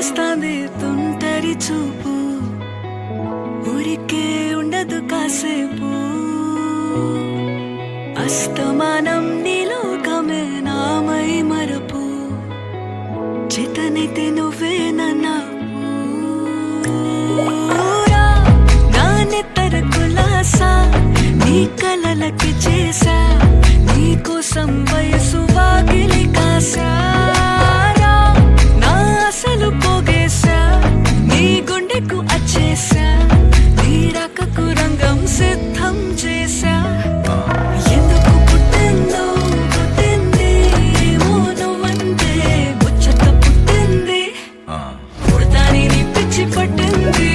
చుట్టేస్తాంది తుంటరి చూపు ఊరికే ఉండదు కాసేపు అస్తమానం నీలోకమే నామై మరపు చేతనైతే నువ్వే నా నెత్తర కులాసా నీ కలలకి చేసా నీ కోసం వయసు వాకిలి కాసా నా అసలు పోగేసా నీ గుండెకు అచ్చేసా నీ రకకు రంగం సిద్ధం చేసా ఎందుకు పుట్టిందో పుట్టింది ఏమో నువ్వంటే ముచ్చట పుట్టింది పుడతాని నీ పిచ్చి పట్టింది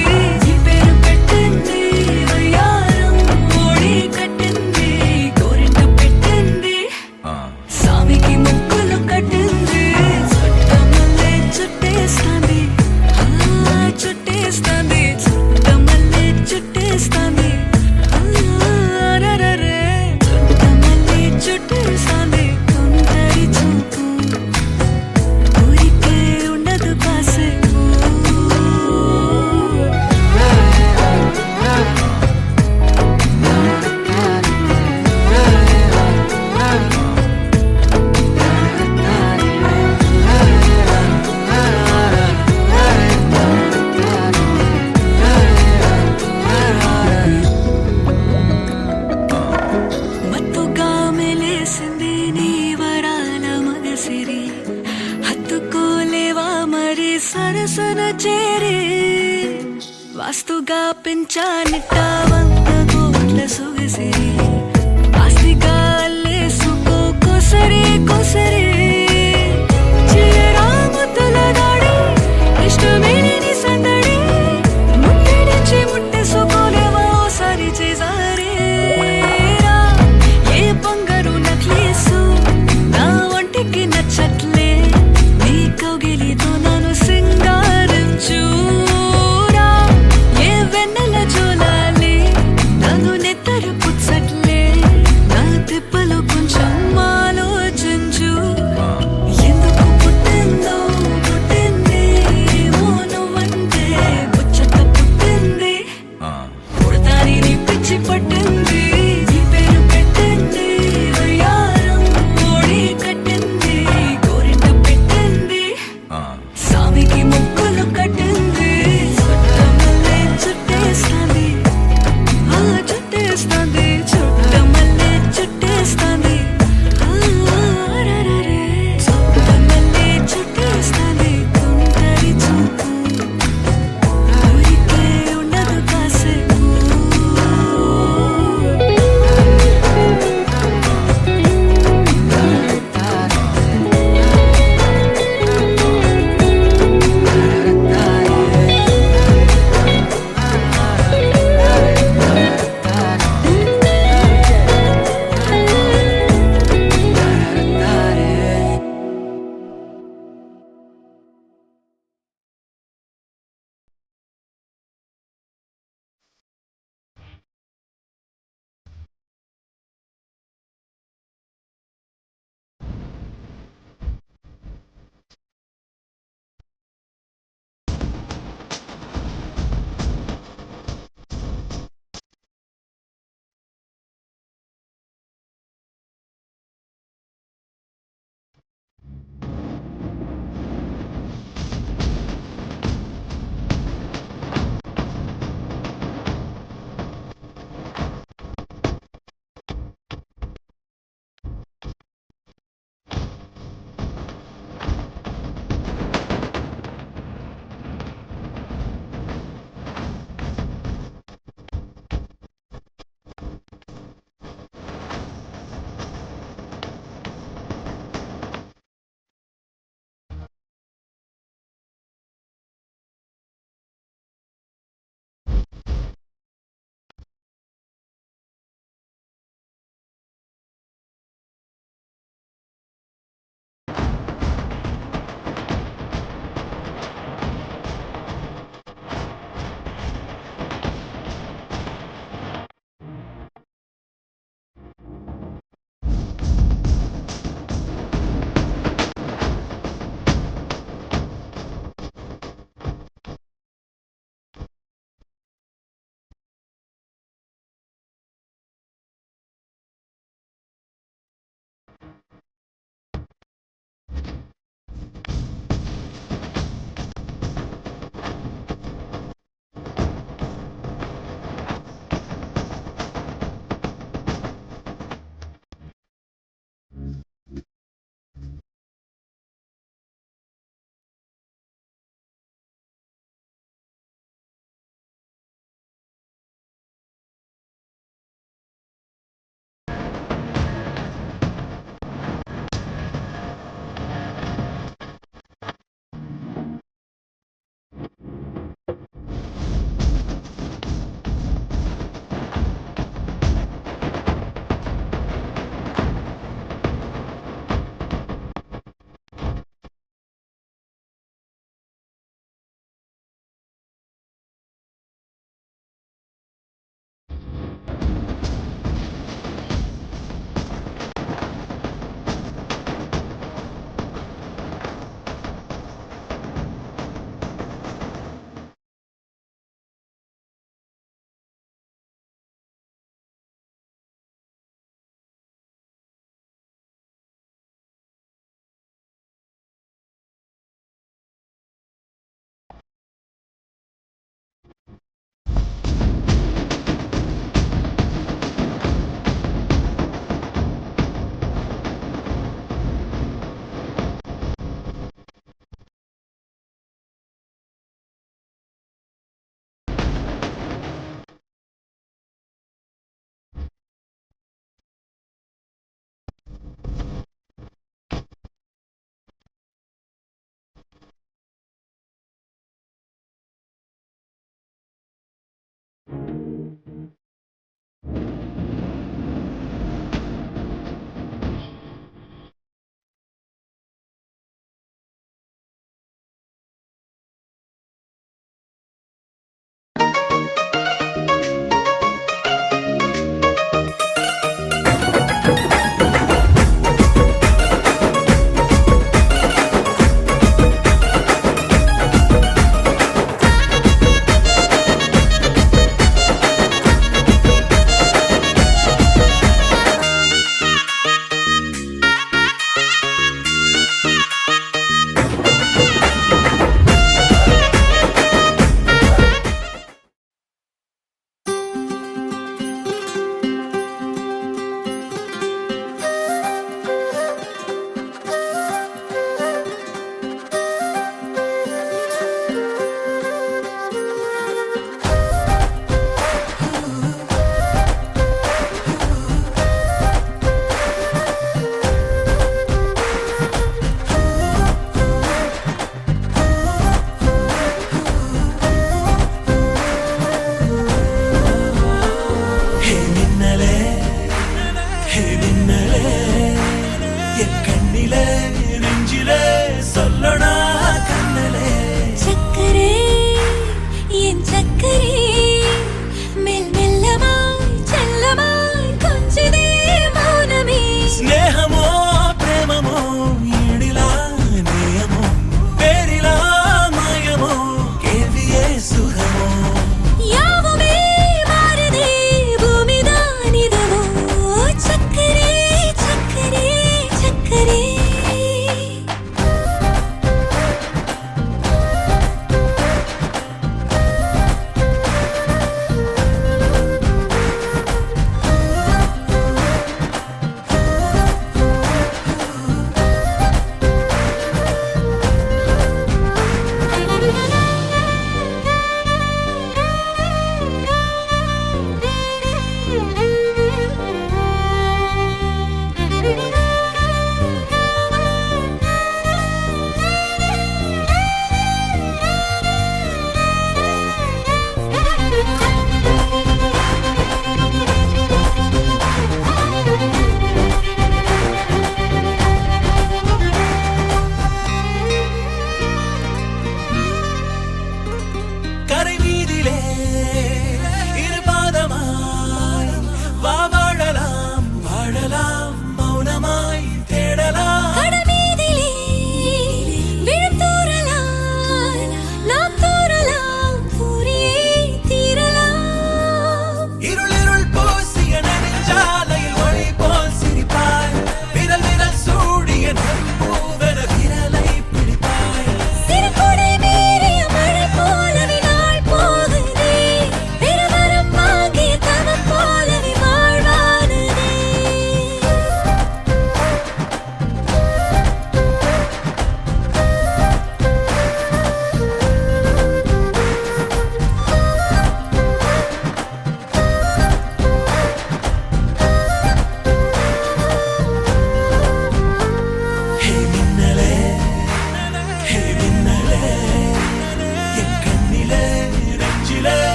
సరసన చేరి వాస్తుగా పెంచానిట్ట 100 కోట్ల సొగసిరి ఆస్తిగా అల్లేసుకో కొసరి కొసరి చిరాముతుల దాడి ఇష్టమేని సందడి ముట్టడిచి ముట్టేసుకోలేవా ఓసారి చేసారే ఏ బంగారు నక్లీసు నా ఒంటికి నచ్చట్లే నీ కౌగిలితో నన్ను సింగారించురా ఏ వెన్నెల జోలాలి నన్ను నెత్తరు పుచ్చట్లే నా తిప్పలు కొంచెం ఆలోచించు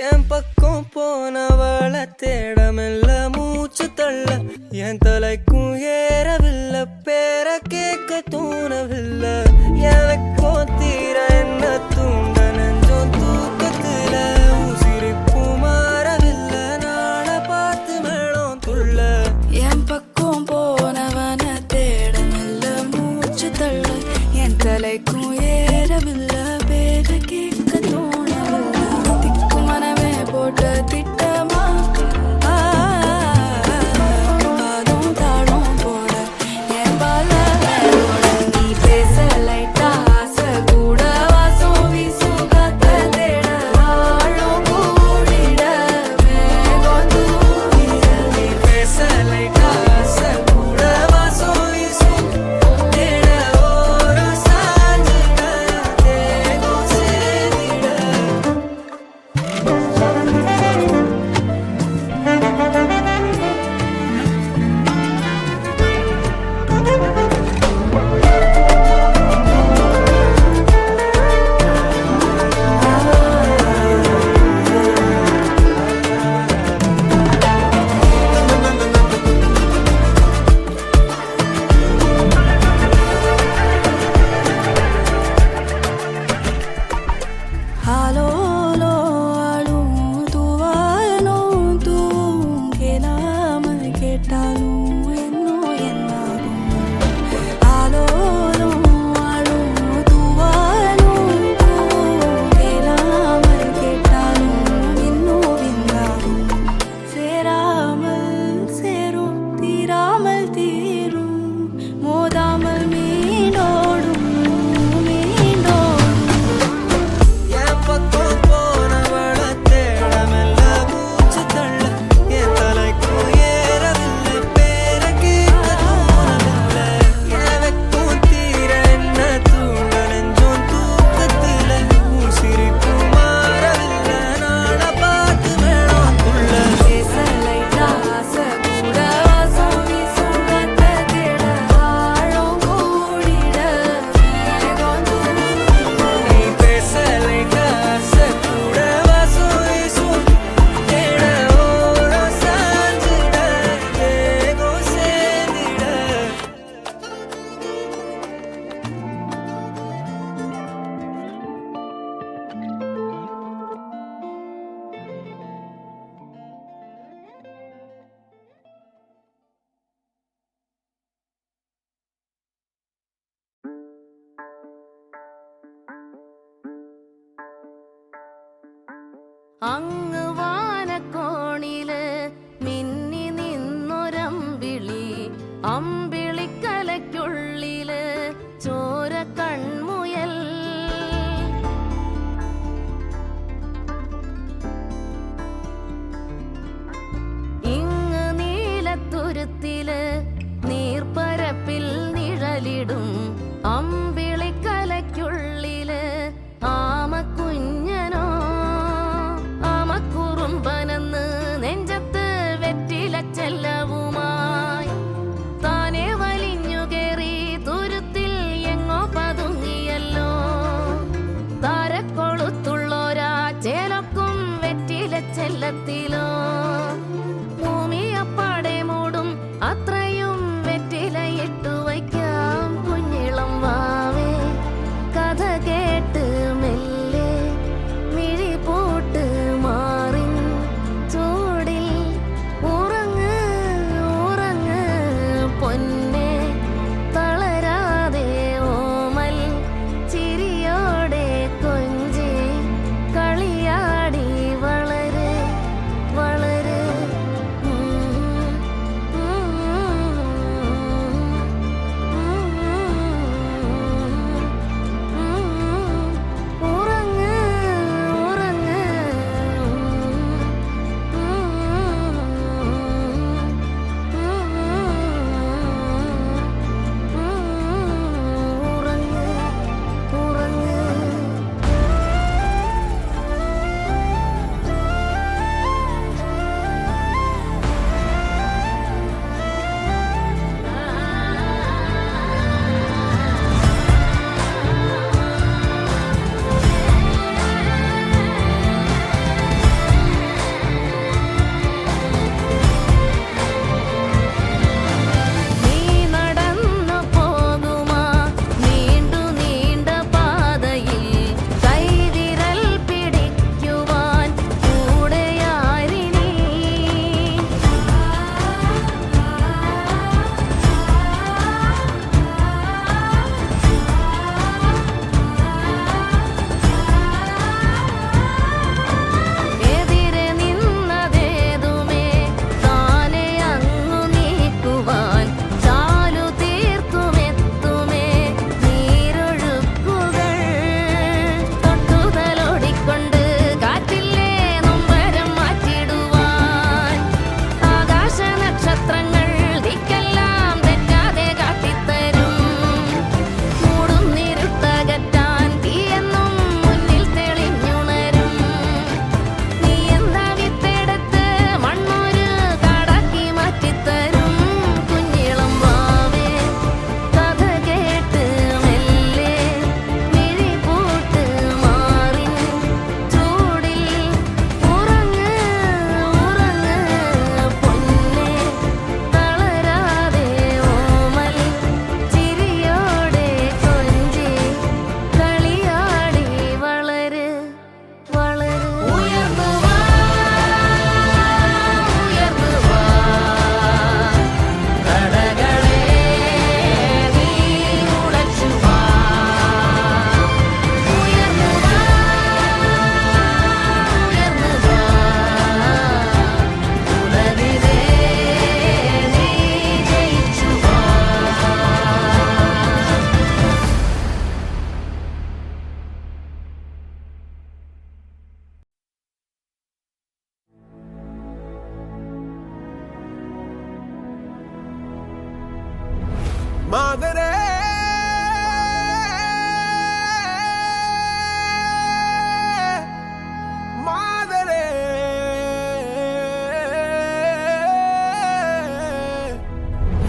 என் பக்கம் போனவள தேடமில்ல மூச்சு தள்ள என் தலைக்கும் ஏறவில்லை பேர கேட்க தோணவில்லை எனக்கும் தீர என்ன தூண்ட நெஞ்சோம் தூக்கத்துல உசிரிப்பும் மாறவில்லை நாள பார்த்து மேளம் துள்ள என் பக்கம் போனவன தேடமில்ல மூச்சு தள்ள என் தலைக்கும் ஏறவில்லை பேர கேட்க தோணவில்லை திக்கு மனமே போட்ட திட்டமா பாதும் தாழும் போட என் பால நீ பேச லைட்டா ஆசை கூட வாசம் வீசும் காத்த தேட ஆழம் கூடிட மேகம் தூவிட நீ பேச லைட்டா ஆசை கூட வாசம் வீசும் தேட ஓரம் சாஞ்சிட தேகம் சேரிட ஹலோலோ அழும் தூவாலும் தூவும் கேளாமல் கேட்டாலும் என்னோ என்னாகும் ஹலோலோ அழும் தூவாலும் தூவும் கேளாமல் கேட்டாலும் இன்னோ என்னாகும் சேராமல் சேரும் தீராமல் தீரும் மோதாமல் மீண்டோடும் மீண்டோடும் என் பக்கம் போனவள தேடமில்ல மூச்சு தள்ள என் தலைக்கும் ஏறவில்லை பேர கேட்க தோணவில்லை எனக்கும் தீர என்ன தூண்ட நெஞ்சோம் தூக்கத்துல உசிரிப்பு மாறவில்லை நாள பார்த்து மேளம் துள்ள பேச லைட்டா ஆசை கூட வாசம் வீசும் காத்த தேட ஆழம் கூடிட மேகம் தூவிட நீ பேச லைட்டா ஆசை கூட வாசம் வீசும் தேட ஓரம் சாஞ்சிட தேகம் சேந்திட അങ്ങ് വാനക്കോണില് മിന്നി നിന്നൊരമ്പിളി അമ്പിളിക്കലയ്ക്കുള്ളില് ചോര കൺമുയൽ ഇങ്ങ് നീലത്തുരുത്തില് നീർപ്പരപ്പിൽ നിഴലിടും അമ്പിളിക്കലയ്ക്കുള്ളില് ആമക്കുഞ്ഞനോ ആമക്കുറുമ്പനെന്ന് നെഞ്ചത്ത് വെറ്റില ചെല്ലവുമായി താനെ വലിഞ്ഞു കേറി തുരുത്തിൽ എങ്ങോ പതുങ്ങിയല്ലോ താരക്കൊളുത്തുള്ളോരാ ചേലക്കും വെറ്റില ചെല്ലത്തിലോ ഭൂമിയപ്പാടെ മൂടും അത്രയും വെറ്റിലയിട്ടു വയ്ക്കാം കുഞ്ഞിളം വാവേ കഥ കേട്ട് മെല്ലെ മിഴി പൂട്ട് മാറിൻ ചൂടിൽ ഉറങ്ങ് ഉറങ്ങ് പൊന്നെ തളരാതെ ഓമൽ ചിരിയോടെ കൊഞ്ചി കളിയാടി വളര് மாதரே மாதரே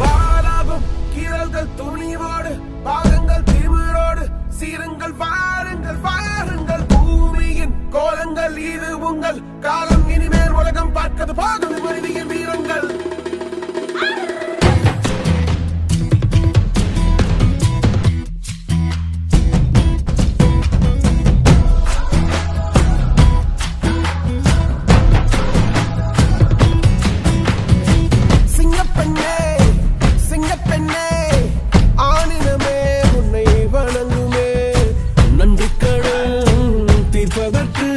வாராகும் கீரல்கள் துணிவோடு பாதங்கள் திமிரோடு சீருங்கள் வாருங்கள் வாருங்கள் பூமியின் கோலங்கள் இது உங்கள் காலம் இனிமேல் உலகம் பார்க்கது போகுது மனிதியின் வீரங்கள் சிங்கப்பெண்ணே சிங்கப்பெண்ணே ஆனினமே உன்னை வணங்குமே நன்றி கடன் தீர்ப்பதற்கு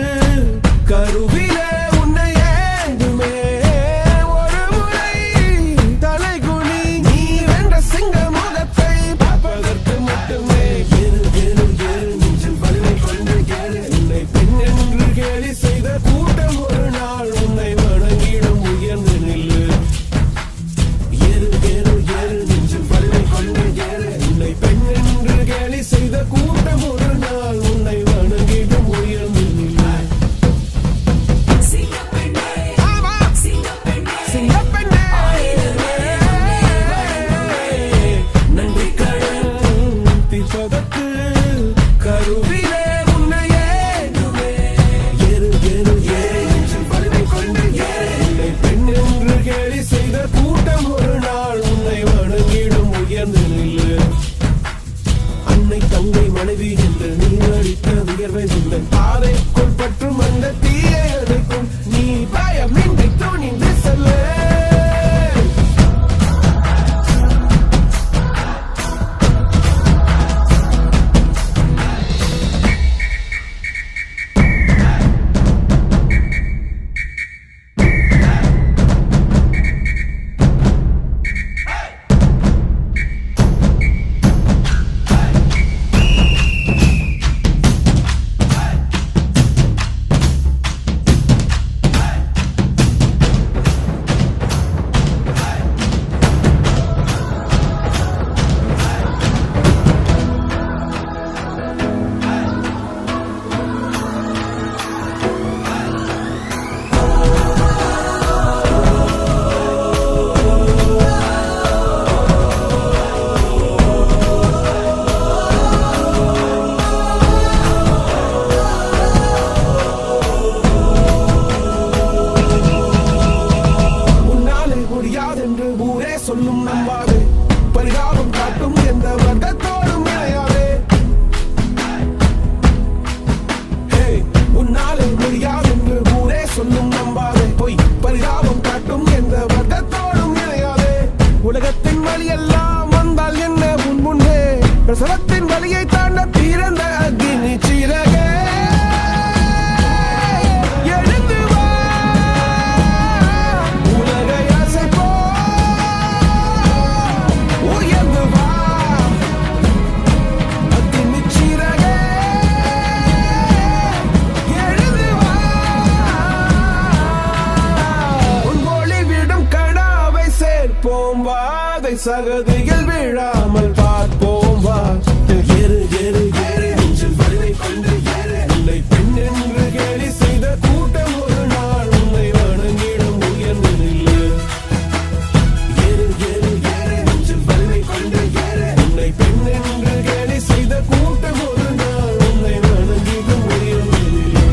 கருவிலே உன்னை ஏந்துமே ஒரு முறை தலைகுனி நீ வென்ற சிங்க முகத்தை பார்ப்பதற்கு மட்டுமே ஏறு ஏறு ஏறு நெஞ்சில் வலிமை கொண்டு ஏறு உன்னை பெண் என்று கேலி செய்த கூட்டம் ஒரு நாள் உன்னை வணங்கிடும் உயர்ந்து நில்லு ஏறு ஏறு ஏறு நெஞ்சில் வலிமை கொண்டு ஏறு உன்னை பெண் என்று கேலி செய்த கூட்டம் ஒரு நாள் உன்னை வணங்கிடும் உயர்ந்து நில்லு ஆமா. சிங்கப்பெண்ணே. நன்றி கடன் தீர்ப்பதற்கு கருவிலே உன்னை ஏந்துமே. ஏறு ஏறு ஏறு நெஞ்சில் வலிமை கொண்டு ஏறு உன்னை பெண் என்று கேலி செய்த கூட்டம் ஒரு நாள் உன்னை வணங்கிடும் உயர்ந்து நில்லு அன்னை தங்கை மனைவி என்று நீ அளித்த உயர்வை உந்தன் பாதைக்குள் பற்றும் அந்த தீயை அணைக்கும் நீ பயமின்றி துணிந்து செல்ல உன்னாலே முடியாதென்று ஊரே சொல்லும் நம்பாதே பரிதாபம் காட்டும் எந்த வர்க்கத்தோடும் இணையாதே ஹே, உன்னாலே முடியாதென்று ஊரே சொல்லும் நம்பாதே பொய் பரிதாபம் காட்டும் எந்த வர்க்கத்தோடும் இணையாதே உலகத்தின் வழியெல்லாம் வந்தால் என்ன உன் முன்னே பிரசவத்தின் வழியை தாண்ட பிறந்த அக்னி சிறகே எழுந்து வா உலகை அசைப்போ உயர்ந்து வா அக்னி சிறகே எழுந்து வா உன் ஒளி விடும் கடாவை சேர்ப்போம் வாதை சகதியில் விழாமல் பார்ப்போம் வா ஏறு ஏறு ஏறு நெஞ்சில் வலிமை கொண்டு ஏறு உன்னை பெண் என்று கேலி செய்த கூட்டம் ஒரு நாள் உன்னை வணங்கிடும் உயர்ந்து நில்லு ஏறு ஏறு ஏறு நெஞ்சில் வலிமை கொண்டு ஏறு உன்னை பெண் என்று கேலி செய்த கூட்டம் ஒரு நாள் உன்னை வணங்கிடும் உயர்ந்து நில்லு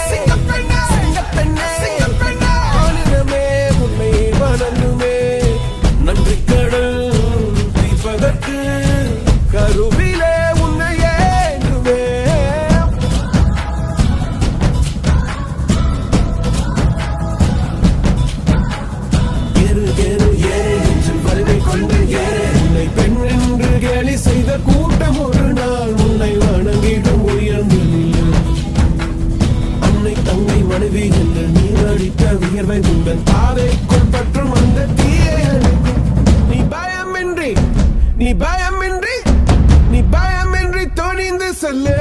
சிங்கப்பெண்ணே ஆனினமே உன்னை வணங்குமே நன்றி கடல் தீர்ப்பதற்கு கருவிலே உன்னை ஏற்றுமே ஏறு ஏறு ஏறு என்று வலிமை கொண்டு ஏறு உன்னை பெண் என்று கேலி செய்த கூட்டம் ஒரு நாள் உன்னை வணங்கிடும் உயர்ந்து நில்லு அன்னை தங்கை மனைவி என்று நீர் அடித்த வியர்வை உங்கள் பாதைக்குள் பற்றும் அந்த தீயை அழிக்கும் நீ பயமின்றி நீ பயமின்றி நீ பயமின்றி துணிந்து செல்லு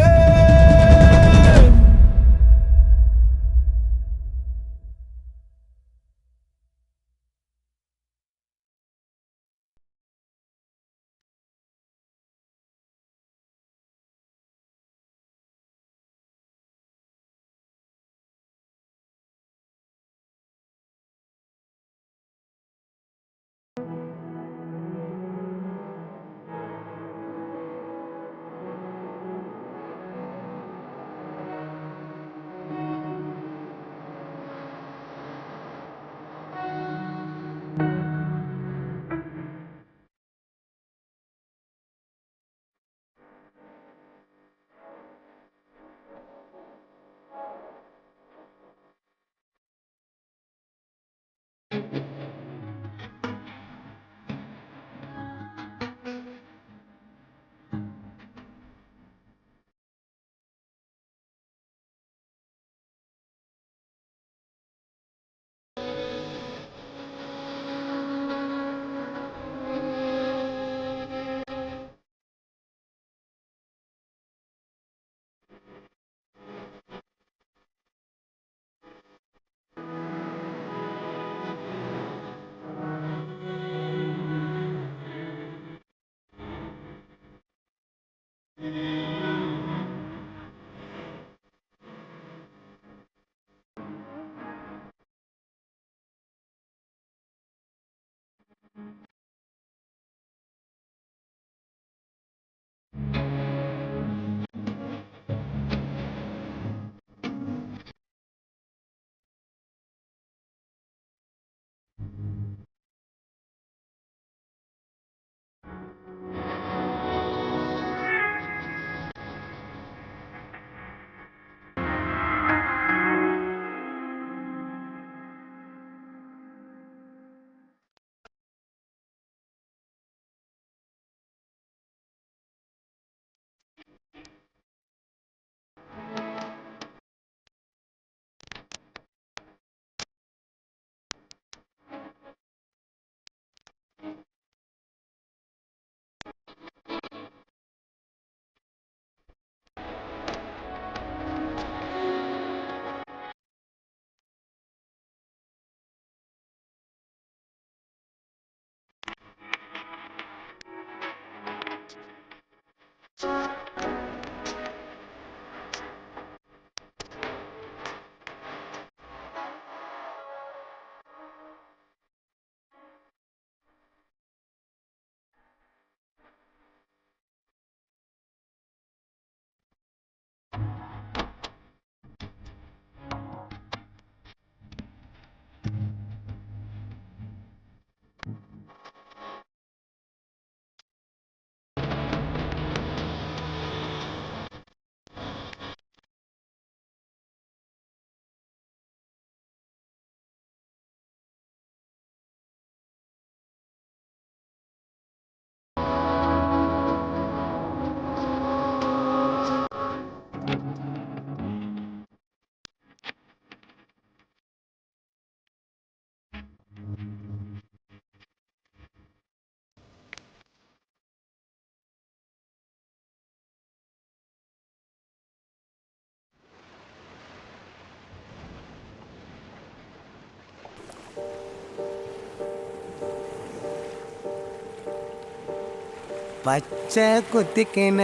பச்சை குத்திக்கின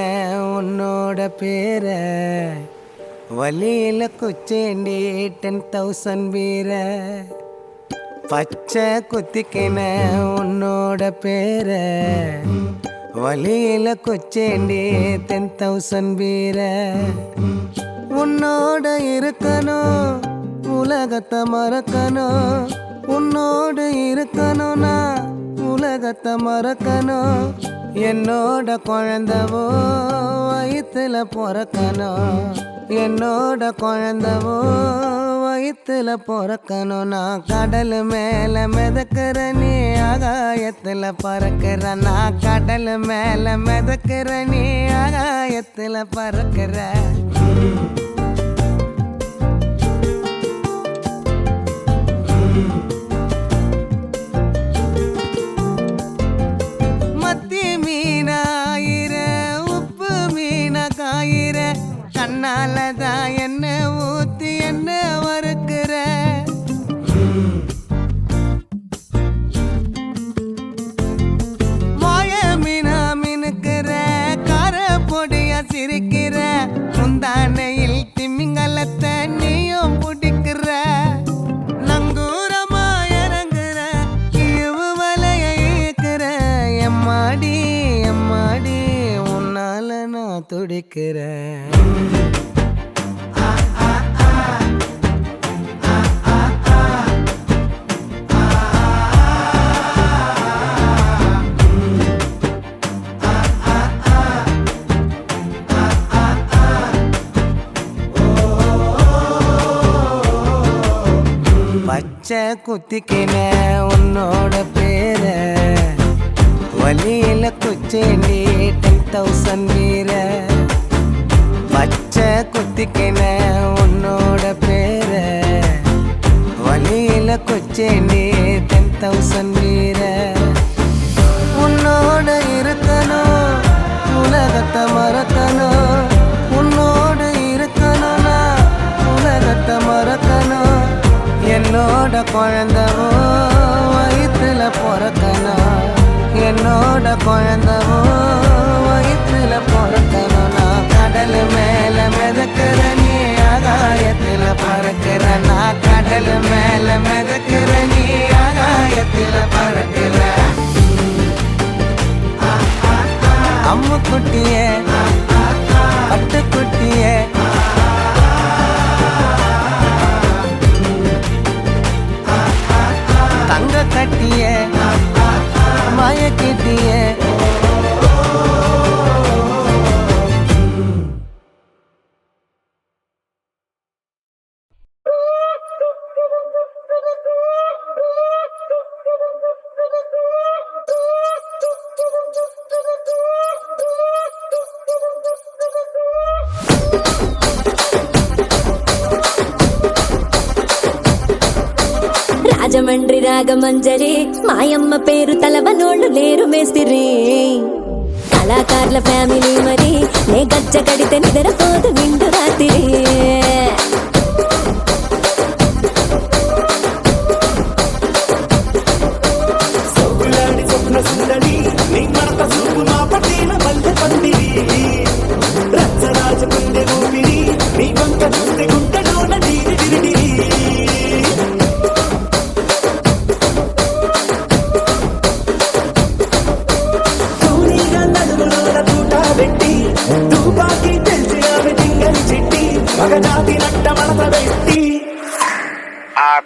உன்னோட பேர வலியில குச்சேண்டி 10,000 வீர பச்சை குத்திக்கின உன்னோட பேர வலியில குச்சேண்டி 10,000 வீர உன்னோட இருக்கணும், உலகத்தை மறக்கணும். உன்னோடு இருக்கணும், நான் உலகத்தை மறக்கணும். என்னோட குழந்தவோ வயிற்றுல பிறக்கணும். என்னோட குழந்தவோ வயிற்றுல பிறக்கணும். நான் கடல் மேல மிதக்கிற, நீ ஆகாயத்துல பறக்கிற. நான் கடல் மேல மிதக்கிற, நீ ஆகாயத்துல பறக்கிற. மத்தி மீனாயிர, உப்பு மீன காயிர, கண்ணாலதான் என்ன ஊத்தி என்ன வறுக்கிற. வாய மீனா மினுக்கிற, கார பொடிய சிரிக்கிற. முந்தானையில் திமிங்கலத்தை நீயும் பிடிக்கிற. நங்கூரமா இறங்குற, இவு வலைய இழுக்கிற. எம்மாடி எம்மாடி உன்னால நான் துடிக்கிறேன். பச்சை குத்திக்கின உன்னோட பேர, வலியில குச்சேண்டி 10,000 வீர. பச்சை குத்திக்கின உன்னோட பேர, வலியில குச்சேண்டி 10,000 வீர. உன்னோட இருக்கணும், உலகத்தை மறக்கணும். உன்னோடு இருக்கணும், நான் உலகத்தை மறக்கணும். என்னோட குழந்தவோ வயிற்றுல பிறக்கணும். என்னோட குழந்தவோ வயிற்றுல பிறக்கணும். நான் கடல் மேல மிதக்கிற, நீ ஆகாயத்துல பறக்கிற. நான் கடல் மேல மிதக்கிற, நீ ஆகாயத்துல பறக்கிற. அம்மு குட்டியே, பட்டு குட்டியே, தங்க கட்டிய மயக்கிட்டிய. రాజమండ్రి రాగమంజరి మాయమ్మ పేరు తలవనోళ్ళు లేరు మేస్తిరి. కళాకారుల ఫ్యామిలీ మరి నే గజ్జ కడితే నిద్రపోదు నిండు రాత్రి.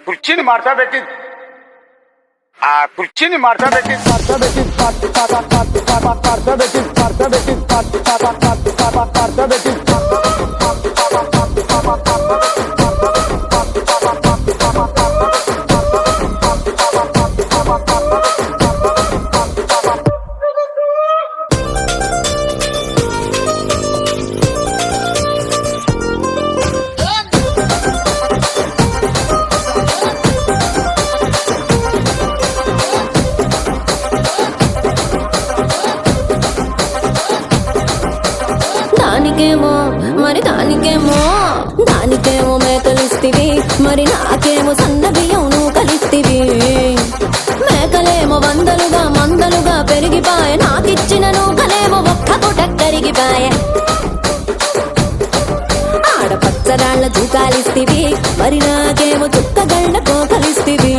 కుర్చీని మార్చా పెట్టి కుర్చీని మార్చా పెట్టి దానికేమో మరి దానికేమో మేకలిస్తివి, మరి నాకేమో సన్న బియ్యం నువ్వు కలిస్తివి. మేకలేమో వందలుగా మందలుగా పెరిగిపాయ, నాకిచ్చిన నూకలేమో ఒక్క పూట కరిగిపాయ. ఆడపచ్చరాళ్ళ తూకాలిస్తివి, మరి నాకేమో చుక్కగళ్ళ కోకలిస్తివి.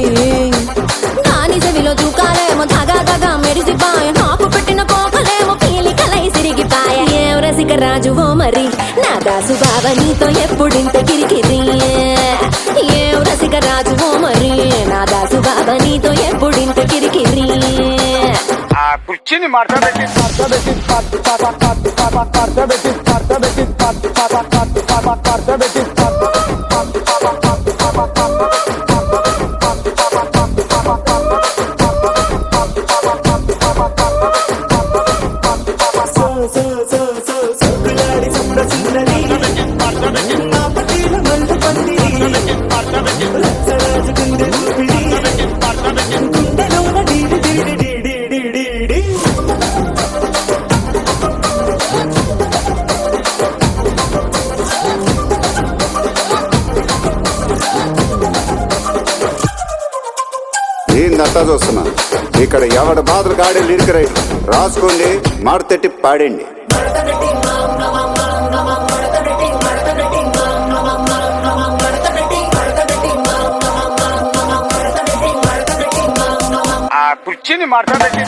దాని చెవిలో తూకాలేమో తగా తగా మెరిసిపాయ, నాకు పెట్టిన కోకలేమో పీలికలై సిరిగిపాయ. ఏం రసిక రాజువో మరి నా దాసు బావ బావ నీతో ఎప్పుడింత కిరికిరి ఏం రసిక రాజు ఓ మరి నా దాసు బావ నీతో ఎప్పుడింత కిరికిరి ఆ కుర్చీని మార్చబెట్టి ఏందంతా చూస్తున్నా ఇక్కడ ఎవడ బాధలు గాడే లిరిక్ రైట్ రాసుకోండి మాడతెట్టి పాడండి ఆ కుర్చీని మార్చబెట్టి